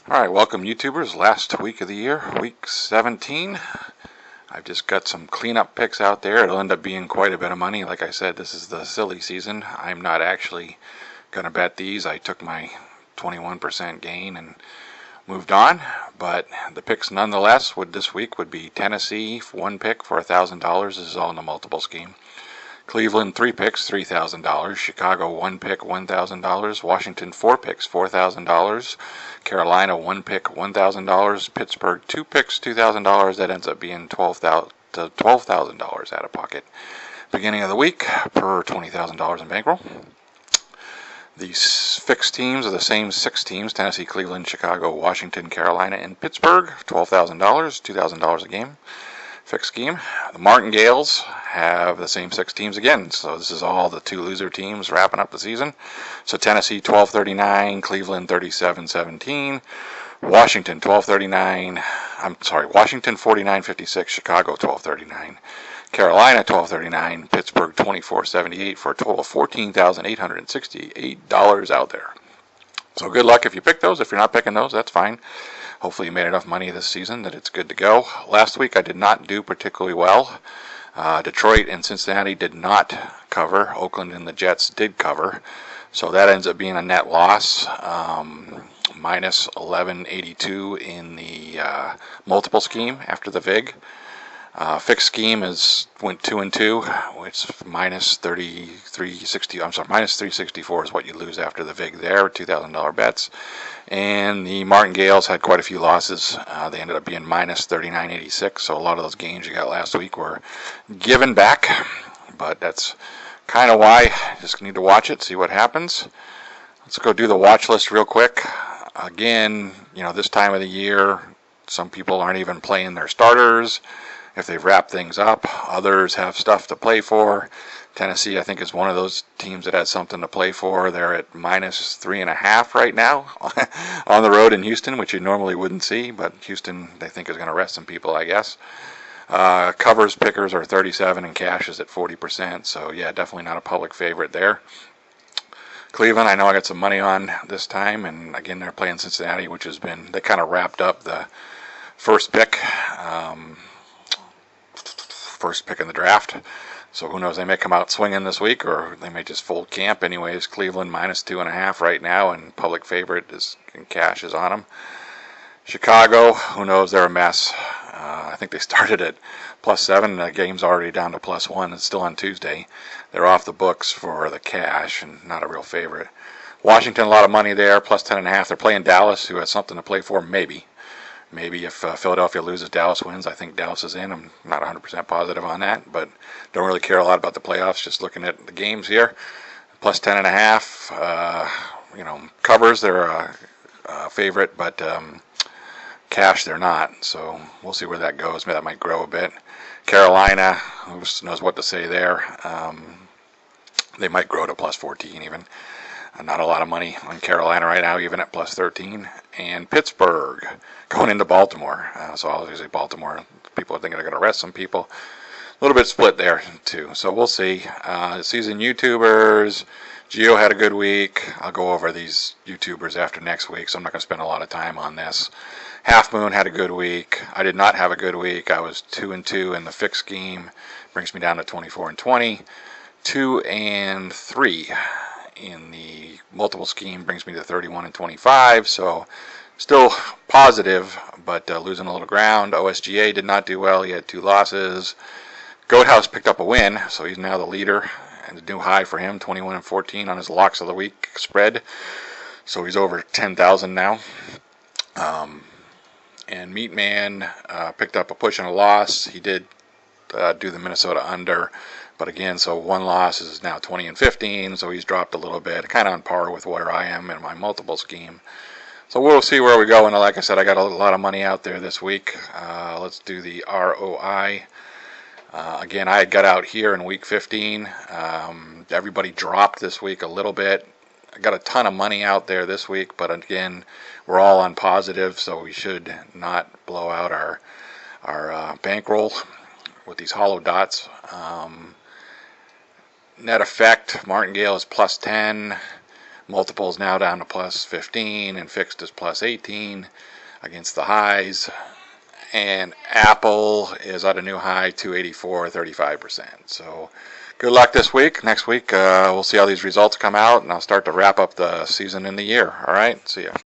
Alright, welcome YouTubers. Last week of the year, week 17. I've just got some cleanup picks out there. It'll end up being quite a bit of money. Like I said, this is the silly season. I'm not actually going to bet these. I took my 21% gain and moved on. But the picks nonetheless this week would be Tennessee, one pick for $1,000. This is all in the multiple scheme. Cleveland, 3 picks, $3,000. Chicago, 1 pick, $1,000. Washington, 4 picks, $4,000. Carolina, 1 pick, $1,000. Pittsburgh, 2 picks, $2,000. That ends up being $12,000 out of pocket. Beginning of the week, per $20,000 in bankroll. These fixed teams are the same 6 teams: Tennessee, Cleveland, Chicago, Washington, Carolina, and Pittsburgh. $12,000, $2,000 a game. Fixed scheme. The Martingales have the same 6 teams again, so this is all the 2 loser teams wrapping up the season. So Tennessee 12-39, Cleveland 37-17, Washington 49-56, Chicago 12-39, Carolina 12-39, Pittsburgh 24-78 for a total of $14,868 out there. So good luck if you pick those. If you're not picking those, that's fine. Hopefully you made enough money this season that it's good to go. Last week I did not do particularly well. Detroit and Cincinnati did not cover. Oakland and the Jets did cover. So that ends up being a net loss. Minus 1182 in the multiple scheme after the VIG. Fixed scheme went 2 and 2, which minus 364 is what you lose after the VIG there, $2,000 bets. And the Martingales had quite a few losses. They ended up being minus 39.86, so a lot of those gains you got last week were given back. But that's kind of why you just need to watch it, see what happens. Let's go do the watch list real quick. Again, this time of the year, some people aren't even playing their starters if they've wrapped things up. Others have stuff to play for. Tennessee, I think, is one of those teams that has something to play for. They're at minus 3.5 right now on the road in Houston, which you normally wouldn't see, but Houston, they think, is going to rest some people, I guess. Covers pickers are 37 and cash is at 40%, so yeah, definitely not a public favorite there. Cleveland, I know I got some money on this time, and again, they're playing Cincinnati, which they kind of wrapped up the first pick in the draft. So who knows, they may come out swinging this week, or they may just fold camp. Anyways, Cleveland minus 2.5 right now, and public favorite cash is on them. Chicago, who knows, they're a mess. I think they started at +7. The game's already down to +1. It's still on Tuesday. They're off the books for the cash and not a real favorite. Washington, a lot of money there, +10.5. They're playing Dallas, who has something to play for, maybe. Maybe if Philadelphia loses, Dallas wins. I think Dallas is in. I'm not 100% positive on that, but don't really care a lot about the playoffs. Just looking at the games here, +10.5. Covers, they're a favorite, but cash they're not. So we'll see where that goes. Maybe that might grow a bit. Carolina, who knows what to say there. They might grow to +14 even. Not a lot of money on Carolina right now, even at +13. And Pittsburgh going into Baltimore. So obviously Baltimore, people are thinking they're going to rest some people. A little bit split there too. So we'll see. Season YouTubers. Gio had a good week. I'll go over these YouTubers after next week, so I'm not going to spend a lot of time on this. Half Moon had a good week. I did not have a good week. I was 2 and 2 in the fixed scheme. Brings me down to 24 and 20. 2 and 3 in the multiple scheme brings me to 31 and 25, so still positive, but losing a little ground. OSGA did not do well. He had 2 losses. Goathouse picked up a win, so he's now the leader, and a new high for him, 21 and 14 on his locks of the week spread, so he's over 10,000 now. And Meatman picked up a push and a loss. He did do the Minnesota under, but again, so 1 loss is now 20 and 15, so he's dropped a little bit, kind of on par with where I am in my multiple scheme. So we'll see where we go, and like I said, I got a lot of money out there this week. Let's do the ROI. Again, I had got out here in week 15. Everybody dropped this week a little bit. I got a ton of money out there this week, but again, we're all on positive, so we should not blow out our bankroll with these hollow dots. Net effect, Martingale is +10. Multiples now down to plus 15 and fixed is plus 18 against the highs. And Apple is at a new high, 284, 35%. So good luck this week. Next week, we'll see how these results come out, and I'll start to wrap up the season in the year. All right, see ya.